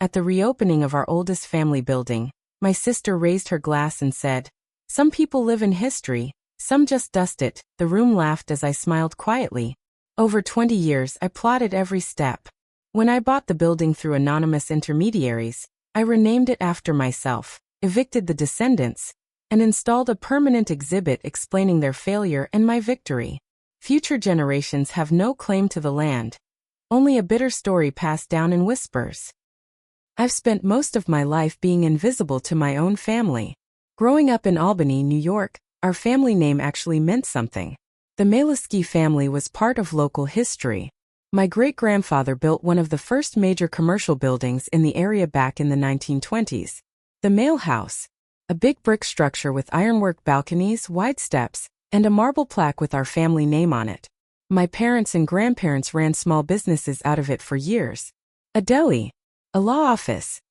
At the reopening of our oldest family building, my sister raised her glass and said, "Some people live in history, some just dust it." The room laughed as I smiled quietly. Over 20 years, I plotted every step. When I bought the building through anonymous intermediaries, I renamed it after myself, evicted the Descendants, and installed a permanent exhibit explaining their failure and my victory. Future generations have no claim to the land, only a bitter story passed down in whispers. I've spent most of my life being invisible to my own family. Growing up in Albany, New York, our family name actually meant something. The Maleski family was part of local history. My great-grandfather built one of the first major commercial buildings in the area back in the 1920s. The Mail House, a big brick structure with ironwork balconies, wide steps, and a marble plaque with our family name on it. My parents and grandparents ran small businesses out of it for years. A deli, a law office,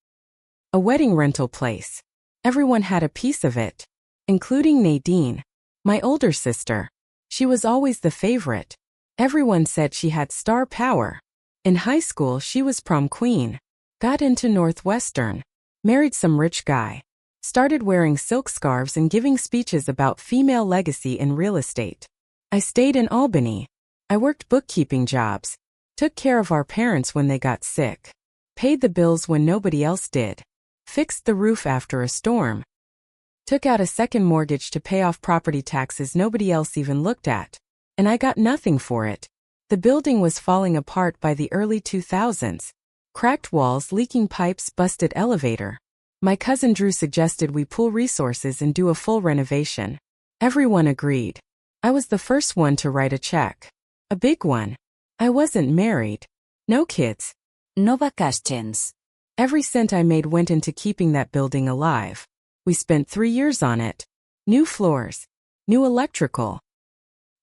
a wedding rental place. Everyone had a piece of it, including Nadine, my older sister. She was always the favorite. Everyone said she had star power. In high school, she was prom queen. Got into Northwestern. Married some rich guy. Started wearing silk scarves and giving speeches about female legacy in real estate. I stayed in Albany. I worked bookkeeping jobs. Took care of our parents when they got sick. Paid the bills when nobody else did. Fixed the roof after a storm. Took out a second mortgage to pay off property taxes nobody else even looked at. And I got nothing for it. The building was falling apart by the early 2000s. Cracked walls, leaking pipes, busted elevator. My cousin Drew suggested we pool resources and do a full renovation. Everyone agreed. I was the first one to write a check. A big one. I wasn't married. No kids. No vacations. Every cent I made went into keeping that building alive. We spent 3 years on it. New floors. New electrical.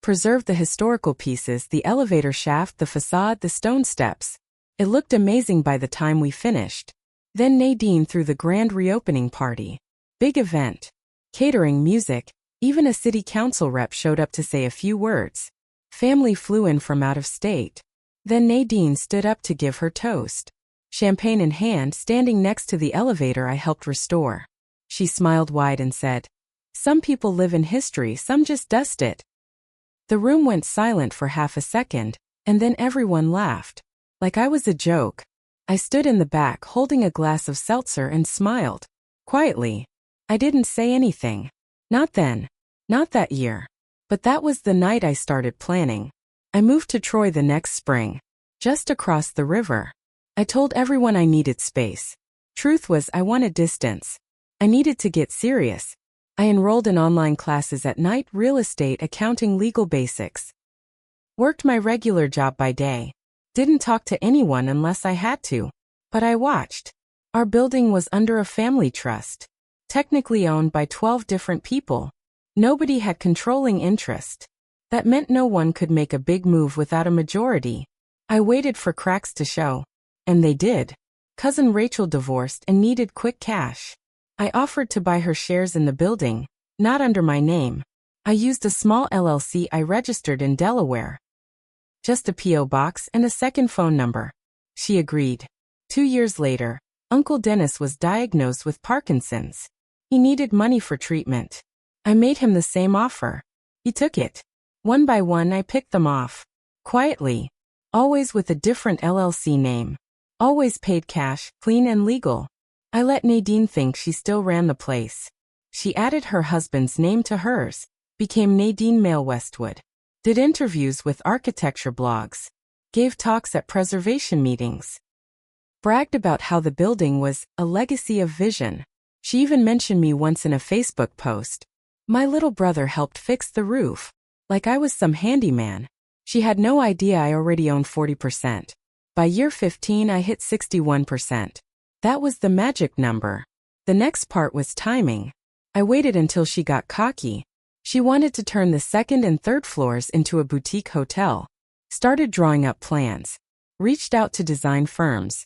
Preserved the historical pieces, the elevator shaft, the facade, the stone steps. It looked amazing by the time we finished. Then Nadine threw the grand reopening party. Big event. Catering, music, even a city council rep showed up to say a few words. Family flew in from out of state. Then Nadine stood up to give her toast. Champagne in hand, standing next to the elevator I helped restore. She smiled wide and said, "Some people live in history, some just dust it." The room went silent for half a second, and then everyone laughed. Like I was a joke. I stood in the back holding a glass of seltzer and smiled. Quietly. I didn't say anything. Not then. Not that year. But that was the night I started planning. I moved to Troy the next spring. Just across the river. I told everyone I needed space. Truth was, I wanted distance. I needed to get serious. I enrolled in online classes at night, real estate, accounting, legal basics. Worked my regular job by day. Didn't talk to anyone unless I had to. But I watched. Our building was under a family trust. Technically owned by 12 different people. Nobody had controlling interest. That meant no one could make a big move without a majority. I waited for cracks to show. And they did. Cousin Rachel divorced and needed quick cash. I offered to buy her shares in the building, not under my name. I used a small LLC I registered in Delaware. Just a P.O. box and a second phone number. She agreed. 2 years later, Uncle Dennis was diagnosed with Parkinson's. He needed money for treatment. I made him the same offer. He took it. One by one I picked them off. Quietly. Always with a different LLC name. Always paid cash, clean and legal. I let Nadine think she still ran the place. She added her husband's name to hers, became Nadine Mail Westwood. Did interviews with architecture blogs. Gave talks at preservation meetings. Bragged about how the building was a legacy of vision. She even mentioned me once in a Facebook post. My little brother helped fix the roof. Like I was some handyman. She had no idea I already owned 40%. By year 15 I hit 61%. That was the magic number. The next part was timing. I waited until she got cocky. She wanted to turn the second and third floors into a boutique hotel. Started drawing up plans. Reached out to design firms.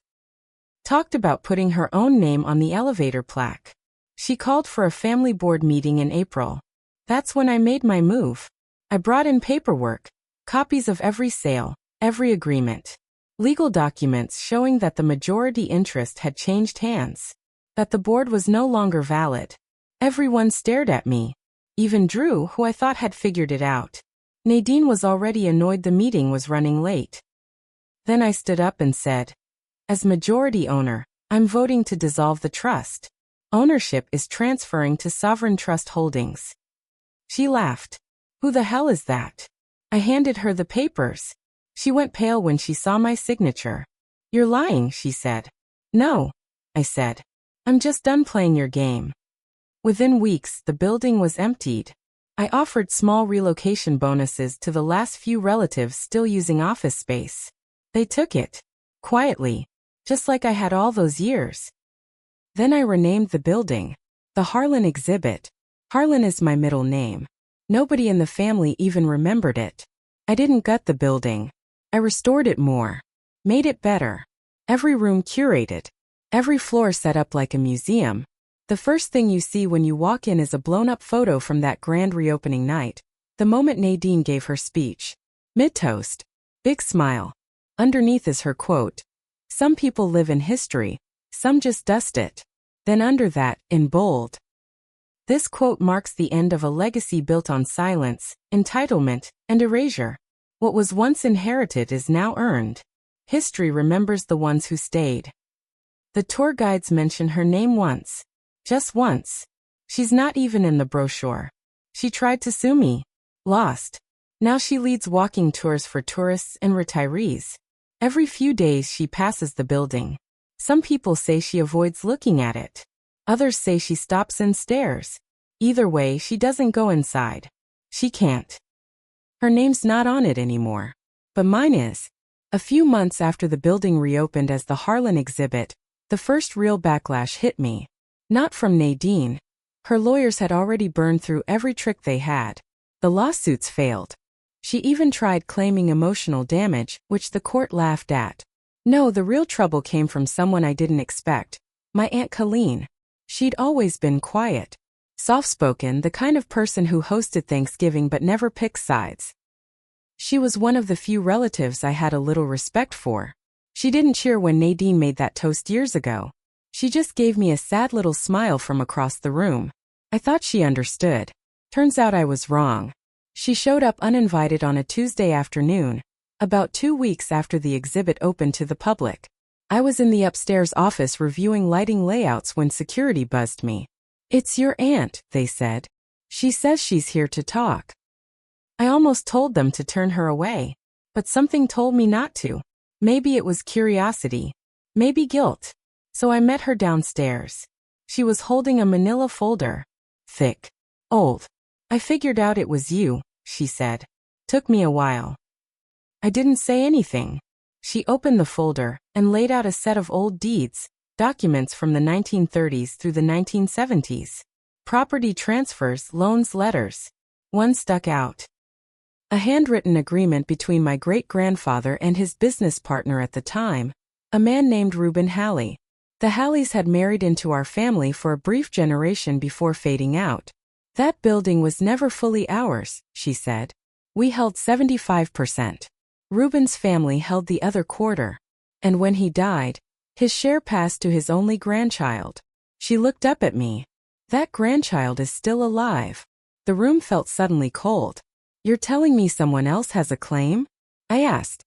Talked about putting her own name on the elevator plaque. She called for a family board meeting in April. That's when I made my move. I brought in paperwork. Copies of every sale, every agreement. Legal documents showing that the majority interest had changed hands, that the board was no longer valid. Everyone stared at me. Even Drew, who I thought had figured it out. Nadine was already annoyed the meeting was running late. Then I stood up and said, as majority owner, I'm voting to dissolve the trust. Ownership is transferring to Sovereign Trust Holdings. She laughed. Who the hell is that? I handed her the papers. She went pale when she saw my signature. You're lying, she said. No, I said. I'm just done playing your game. Within weeks, the building was emptied. I offered small relocation bonuses to the last few relatives still using office space. They took it. Quietly. Just like I had all those years. Then I renamed the building. The Harlan Exhibit. Harlan is my middle name. Nobody in the family even remembered it. I didn't gut the building. I restored it more. Made it better. Every room curated. Every floor set up like a museum. The first thing you see when you walk in is a blown-up photo from that grand reopening night, the moment Nadine gave her speech. Mid-toast. Big smile. Underneath is her quote. Some people live in history, some just dust it. Then under that, in bold. This quote marks the end of a legacy built on silence, entitlement, and erasure. What was once inherited is now earned. History remembers the ones who stayed. The tour guides mention her name once. Just once. She's not even in the brochure. She tried to sue me. Lost. Now she leads walking tours for tourists and retirees. Every few days she passes the building. Some people say she avoids looking at it. Others say she stops and stares. Either way, she doesn't go inside. She can't. Her name's not on it anymore. But mine is. A few months after the building reopened as the Harlan Exhibit, the first real backlash hit me. Not from Nadine. Her lawyers had already burned through every trick they had. The lawsuits failed. She even tried claiming emotional damage, which the court laughed at. No, the real trouble came from someone I didn't expect. My Aunt Colleen. She'd always been quiet. Soft-spoken, the kind of person who hosted Thanksgiving but never picked sides. She was one of the few relatives I had a little respect for. She didn't cheer when Nadine made that toast years ago. She just gave me a sad little smile from across the room. I thought she understood. Turns out I was wrong. She showed up uninvited on a Tuesday afternoon, about 2 weeks after the exhibit opened to the public. I was in the upstairs office reviewing lighting layouts when security buzzed me. It's your aunt, they said. She says she's here to talk. I almost told them to turn her away, but something told me not to. Maybe it was curiosity. Maybe guilt. So I met her downstairs. She was holding a manila folder. Thick. Old. I figured out it was you, she said. Took me a while. I didn't say anything. She opened the folder and laid out a set of old deeds, documents from the 1930s through the 1970s. Property transfers, loans, letters. One stuck out. A handwritten agreement between my great-grandfather and his business partner at the time, a man named Reuben Halley. The Halleys had married into our family for a brief generation before fading out. That building was never fully ours, she said. We held 75%. Reuben's family held the other quarter. And when he died, his share passed to his only grandchild. She looked up at me. That grandchild is still alive. The room felt suddenly cold. You're telling me someone else has a claim? I asked.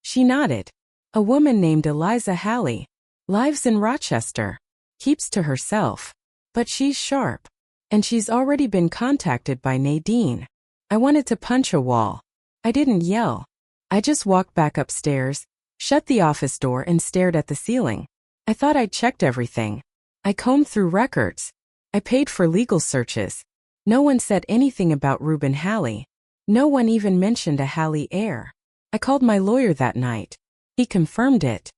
She nodded. A woman named Eliza Halley. Lives in Rochester. Keeps to herself. But she's sharp. And she's already been contacted by Nadine. I wanted to punch a wall. I didn't yell. I just walked back upstairs, shut the office door and stared at the ceiling. I thought I'd checked everything. I combed through records. I paid for legal searches. No one said anything about Reuben Halley. No one even mentioned a Halley heir. I called my lawyer that night. He confirmed it.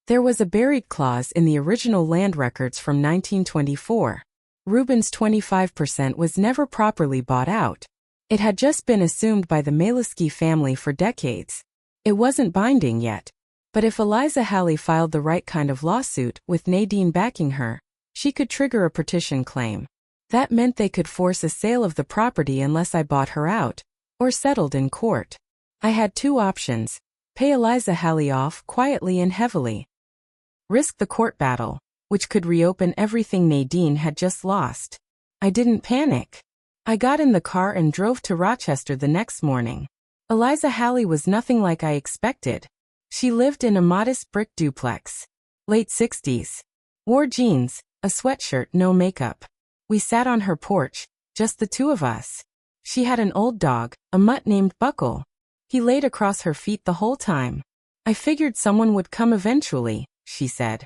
There was a buried clause in the original land records from 1924. Reuben's 25% was never properly bought out. It had just been assumed by the Maliski family for decades. It wasn't binding yet. But if Eliza Halley filed the right kind of lawsuit, with Nadine backing her, she could trigger a partition claim. That meant they could force a sale of the property unless I bought her out, or settled in court. I had two options: Pay Eliza Halley off quietly and heavily. Risk the court battle, which could reopen everything Nadine had just lost. I didn't panic. I got in the car and drove to Rochester the next morning. Eliza Halley was nothing like I expected. She lived in a modest brick duplex. Late 60s. Wore jeans, a sweatshirt, no makeup. We sat on her porch, just the two of us. She had an old dog, a mutt named Buckle. He laid across her feet the whole time. I figured someone would come eventually, she said.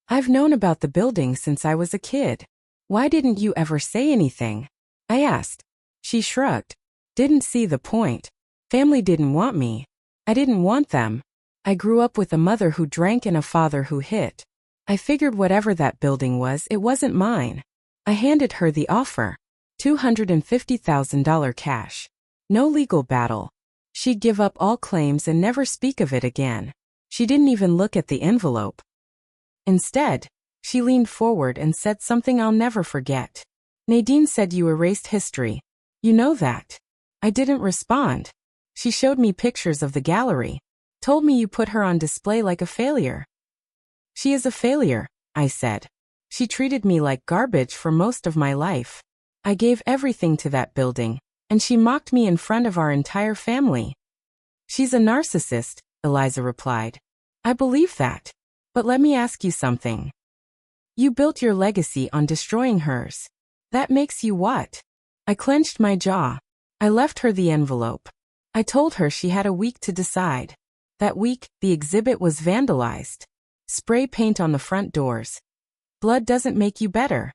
I've known about the building since I was a kid. Why didn't you ever say anything? I asked. She shrugged. Didn't see the point. Family didn't want me. I didn't want them. I grew up with a mother who drank and a father who hit. I figured whatever that building was, it wasn't mine. I handed her the offer. $250,000 cash. No legal battle. She'd give up all claims and never speak of it again. She didn't even look at the envelope. Instead, she leaned forward and said something I'll never forget. Nadine said you erased history. You know that. I didn't respond. She showed me pictures of the gallery. Told me you put her on display like a failure. She is a failure, I said. She treated me like garbage for most of my life. I gave everything to that building, and she mocked me in front of our entire family. She's a narcissist, Eliza replied. I believe that. But let me ask you something. You built your legacy on destroying hers. That makes you what? I clenched my jaw. I left her the envelope. I told her she had a week to decide. That week, the exhibit was vandalized. Spray paint on the front doors. Blood doesn't make you better.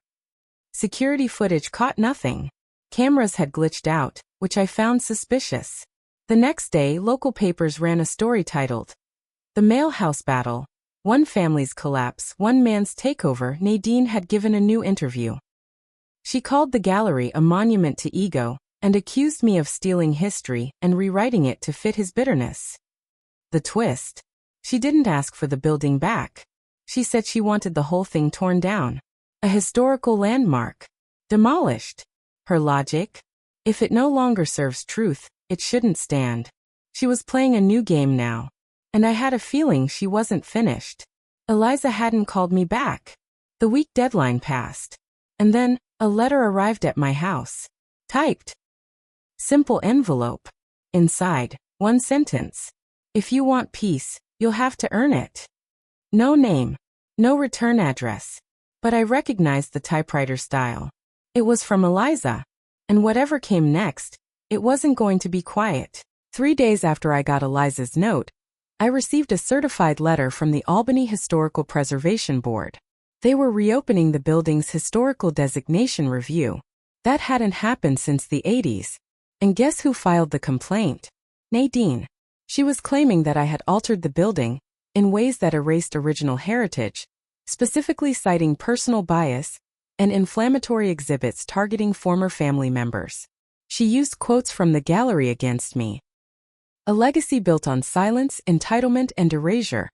Security footage caught nothing. Cameras had glitched out, which I found suspicious. The next day, local papers ran a story titled, "The Mail House Battle. One Family's Collapse, One Man's Takeover." Nadine had given a new interview. She called the gallery a monument to ego, and accused me of stealing history and rewriting it to fit his bitterness. The twist. She didn't ask for the building back. She said she wanted the whole thing torn down. A historical landmark. Demolished. Her logic? If it no longer serves truth, it shouldn't stand. She was playing a new game now. And I had a feeling she wasn't finished. Eliza hadn't called me back. The week deadline passed. And then, a letter arrived at my house. Typed. Simple envelope. Inside, one sentence. If you want peace, you'll have to earn it. No name. No return address. But I recognized the typewriter style. It was from Eliza. And whatever came next, it wasn't going to be quiet. 3 days after I got Eliza's note, I received a certified letter from the Albany Historical Preservation Board. They were reopening the building's historical designation review. That hadn't happened since the 80s. And guess who filed the complaint? Nadine. She was claiming that I had altered the building in ways that erased original heritage, specifically citing personal bias and inflammatory exhibits targeting former family members. She used quotes from the gallery against me. A legacy built on silence, entitlement, and erasure.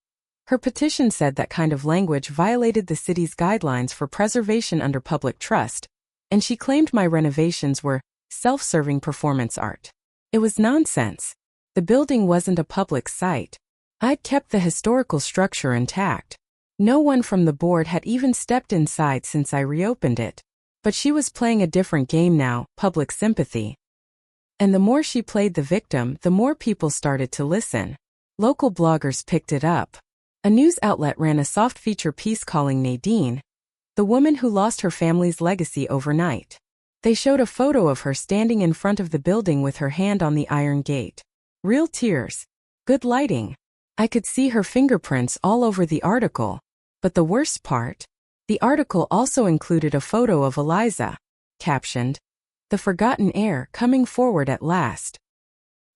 Her petition said that kind of language violated the city's guidelines for preservation under public trust, and she claimed my renovations were self-serving performance art. It was nonsense. The building wasn't a public site. I'd kept the historical structure intact. No one from the board had even stepped inside since I reopened it. But she was playing a different game now, public sympathy. And the more she played the victim, the more people started to listen. Local bloggers picked it up. A news outlet ran a soft feature piece calling Nadine the woman who lost her family's legacy overnight. They showed a photo of her standing in front of the building with her hand on the iron gate. Real tears. Good lighting. I could see her fingerprints all over the article. But the worst part? The article also included a photo of Eliza, captioned, "The Forgotten Heir Coming Forward at Last."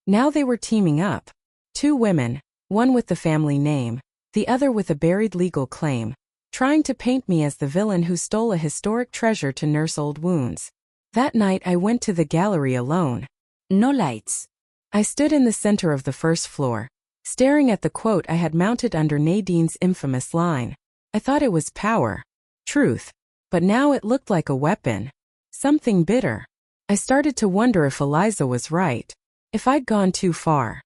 Now they were teaming up. 2 women, one with the family name, the other with a buried legal claim, trying to paint me as the villain who stole a historic treasure to nurse old wounds. That night I went to the gallery alone. No lights. I stood in the center of the first floor, staring at the quote I had mounted under Nadine's infamous line. I thought it was power, truth, but now it looked like a weapon. Something bitter. I started to wonder if Eliza was right, if I'd gone too far.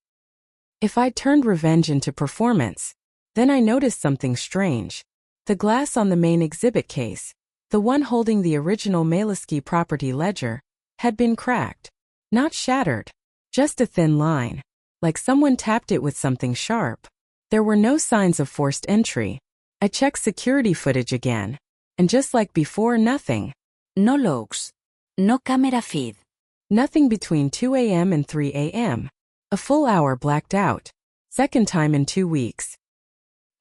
If I'd turned revenge into performance. Then I noticed something strange. The glass on the main exhibit case, the one holding the original Maliski property ledger, had been cracked. Not shattered. Just a thin line. Like someone tapped it with something sharp. There were no signs of forced entry. I checked security footage again. And just like before, nothing. No logs. No camera feed. Nothing between 2 a.m. and 3 a.m. A full hour blacked out. Second time in 2 weeks.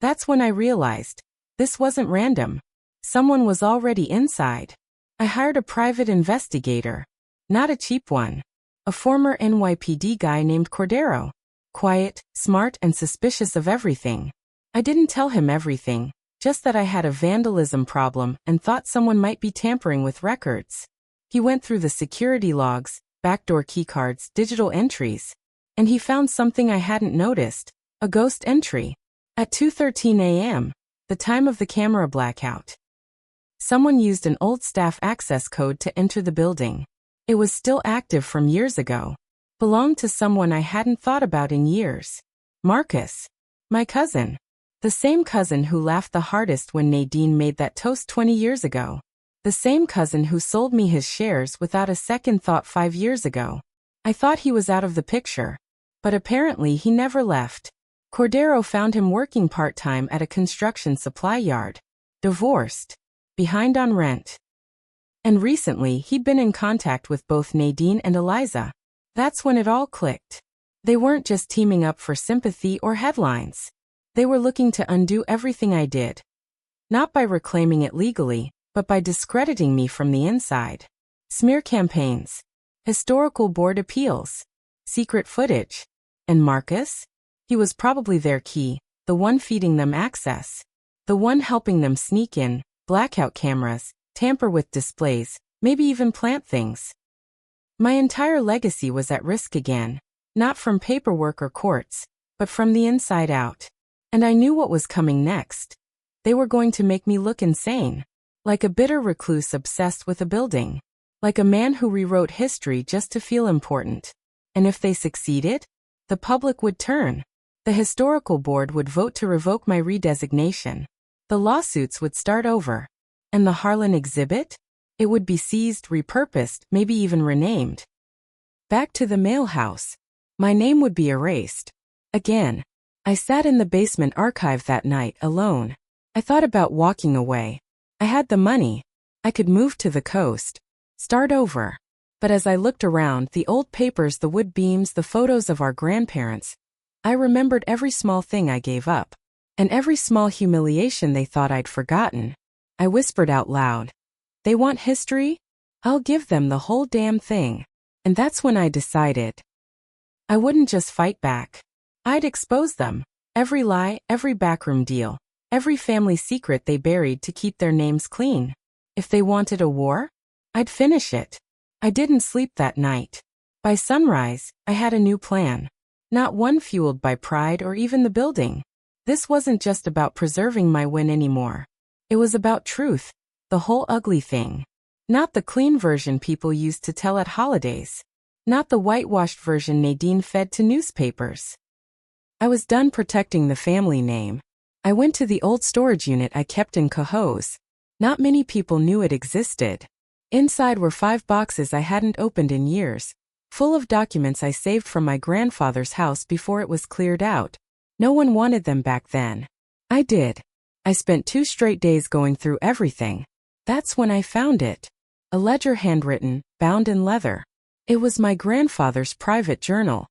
That's when I realized. This wasn't random. Someone was already inside. I hired a private investigator. Not a cheap one. A former NYPD guy named Cordero. Quiet, smart, and suspicious of everything. I didn't tell him everything, just that I had a vandalism problem and thought someone might be tampering with records. He went through the security logs, backdoor keycards, digital entries. And he found something I hadn't noticed, a ghost entry. At 2:13 a.m., the time of the camera blackout. Someone used an old staff access code to enter the building. It was still active from years ago. Belonged to someone I hadn't thought about in years. Marcus. My cousin. The same cousin who laughed the hardest when Nadine made that toast 20 years ago. The same cousin who sold me his shares without a second thought 5 years ago. I thought he was out of the picture. But apparently he never left. Cordero found him working part-time at a construction supply yard. Divorced. Behind on rent. And recently he'd been in contact with both Nadine and Eliza. That's when it all clicked. They weren't just teaming up for sympathy or headlines. They were looking to undo everything I did. Not by reclaiming it legally, but by discrediting me from the inside. Smear campaigns. Historical board appeals. Secret footage. And Marcus? He was probably their key, the one feeding them access. The one helping them sneak in, blackout cameras, tamper with displays, maybe even plant things. My entire legacy was at risk again, not from paperwork or courts, but from the inside out. And I knew what was coming next. They were going to make me look insane. Like a bitter recluse obsessed with a building. Like a man who rewrote history just to feel important. And if they succeeded? The public would turn. The historical board would vote to revoke my redesignation. The lawsuits would start over. And the Harlan exhibit? It would be seized, repurposed, maybe even renamed. Back to the mail house. My name would be erased. Again. I sat in the basement archive that night alone. I thought about walking away. I had the money. I could move to the coast. Start over. But as I looked around, the old papers, the wood beams, the photos of our grandparents, I remembered every small thing I gave up. And every small humiliation they thought I'd forgotten. I whispered out loud. They want history? I'll give them the whole damn thing. And that's when I decided. I wouldn't just fight back. I'd expose them. Every lie, every backroom deal, every family secret they buried to keep their names clean. If they wanted a war, I'd finish it. I didn't sleep that night. By sunrise, I had a new plan. Not one fueled by pride or even the building. This wasn't just about preserving my win anymore. It was about truth, the whole ugly thing. Not the clean version people used to tell at holidays. Not the whitewashed version Nadine fed to newspapers. I was done protecting the family name. I went to the old storage unit I kept in Cohoes. Not many people knew it existed. Inside were 5 boxes I hadn't opened in years, full of documents I saved from my grandfather's house before it was cleared out. No one wanted them back then. I did. I spent 2 straight days going through everything. That's when I found it. A ledger handwritten, bound in leather. It was my grandfather's private journal.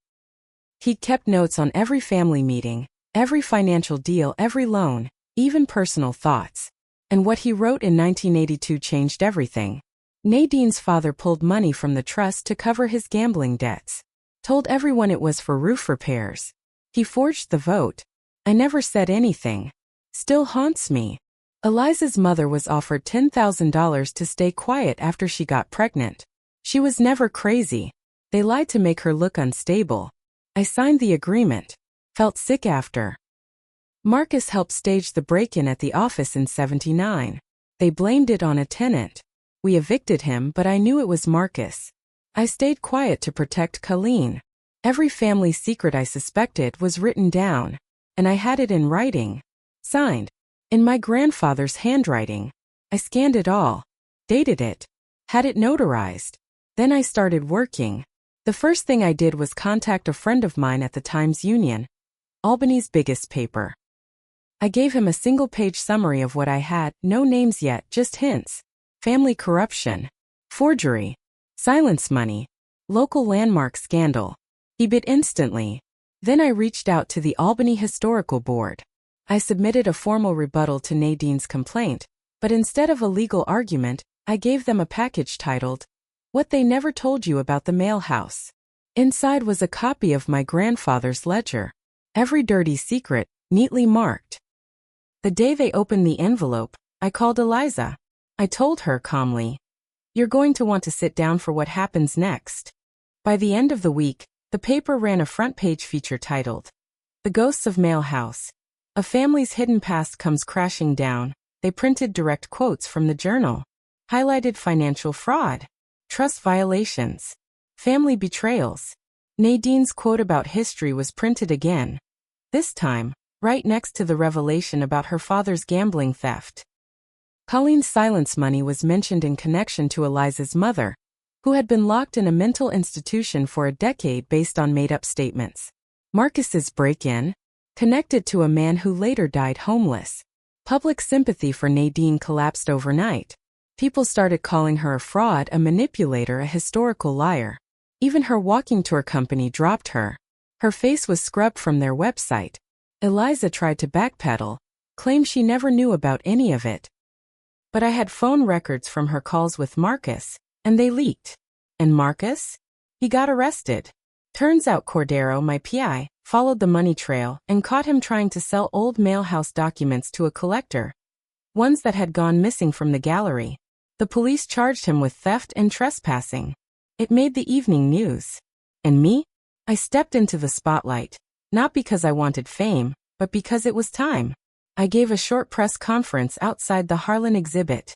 He'd kept notes on every family meeting, every financial deal, every loan, even personal thoughts. And what he wrote in 1982 changed everything. Nadine's father pulled money from the trust to cover his gambling debts. Told everyone it was for roof repairs. He forged the vote. I never said anything. Still haunts me. Eliza's mother was offered $10,000 to stay quiet after she got pregnant. She was never crazy. They lied to make her look unstable. I signed the agreement. Felt sick after. Marcus helped stage the break-in at the office in '79. They blamed it on a tenant. We evicted him, but I knew it was Marcus. I stayed quiet to protect Colleen. Every family secret I suspected was written down, and I had it in writing. Signed. In my grandfather's handwriting. I scanned it all. Dated it. Had it notarized. Then I started working. The first thing I did was contact a friend of mine at the Times-Union, Albany's biggest paper. I gave him a single-page summary of what I had, no names yet, just hints. Family corruption. Forgery. Silence money. Local landmark scandal. He bit instantly. Then I reached out to the Albany Historical Board. I submitted a formal rebuttal to Nadine's complaint, but instead of a legal argument, I gave them a package titled, What They Never Told You About the Mail House. Inside was a copy of my grandfather's ledger. Every dirty secret, neatly marked. The day they opened the envelope, I called Eliza. I told her calmly, "You're going to want to sit down for what happens next." By the end of the week, the paper ran a front-page feature titled, The Ghosts of Mail House. A family's hidden past comes crashing down. They printed direct quotes from the journal. Highlighted financial fraud, trust violations, family betrayals. Nadine's quote about history was printed again. This time, right next to the revelation about her father's gambling theft. Colleen's silence money was mentioned in connection to Eliza's mother, who had been locked in a mental institution for a decade based on made-up statements. Marcus's break-in, connected to a man who later died homeless. Public sympathy for Nadine collapsed overnight. People started calling her a fraud, a manipulator, a historical liar. Even her walking tour company dropped her. Her face was scrubbed from their website. Eliza tried to backpedal, claimed she never knew about any of it. But I had phone records from her calls with Marcus, and they leaked. And Marcus? He got arrested. Turns out Cordero, my PI, followed the money trail and caught him trying to sell old mailhouse documents to a collector, ones that had gone missing from the gallery. The police charged him with theft and trespassing. It made the evening news. And me? I stepped into the spotlight, not because I wanted fame, but because it was time. I gave a short press conference outside the Harlan exhibit.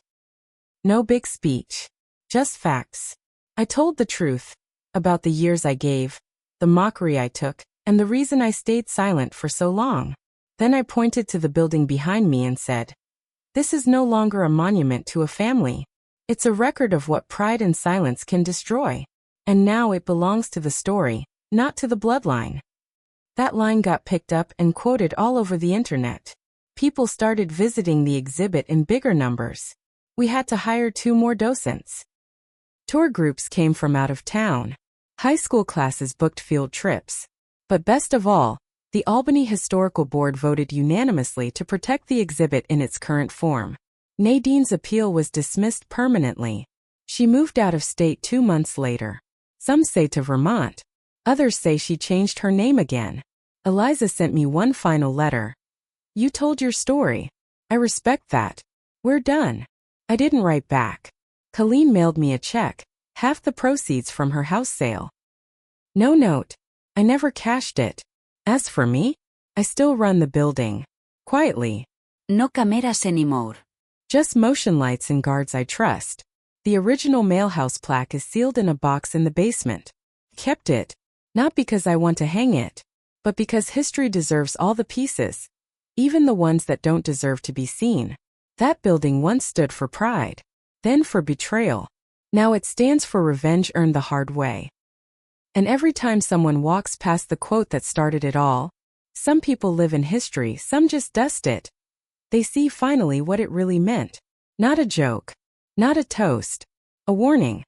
No big speech. Just facts. I told the truth about the years I gave, the mockery I took, and the reason I stayed silent for so long. Then I pointed to the building behind me and said, "This is no longer a monument to a family. It's a record of what pride and silence can destroy. And now it belongs to the story, not to the bloodline." That line got picked up and quoted all over the internet. People started visiting the exhibit in bigger numbers. We had to hire 2 more docents. Tour groups came from out of town. High school classes booked field trips. But best of all, the Albany Historical Board voted unanimously to protect the exhibit in its current form. Nadine's appeal was dismissed permanently. She moved out of state 2 months later. Some say to Vermont. Others say she changed her name again. Eliza sent me one final letter. "You told your story. I respect that. We're done." I didn't write back. Colleen mailed me a check, half the proceeds from her house sale. No note. I never cashed it. As for me, I still run the building. Quietly. No cameras anymore. Just motion lights and guards I trust. The original mailhouse plaque is sealed in a box in the basement. Kept it, not because I want to hang it, but because history deserves all the pieces, even the ones that don't deserve to be seen. That building once stood for pride, then for betrayal. Now it stands for revenge earned the hard way. And every time someone walks past the quote that started it all, some people live in history, some just dust it. They see finally what it really meant. Not a joke. Not a toast. A warning.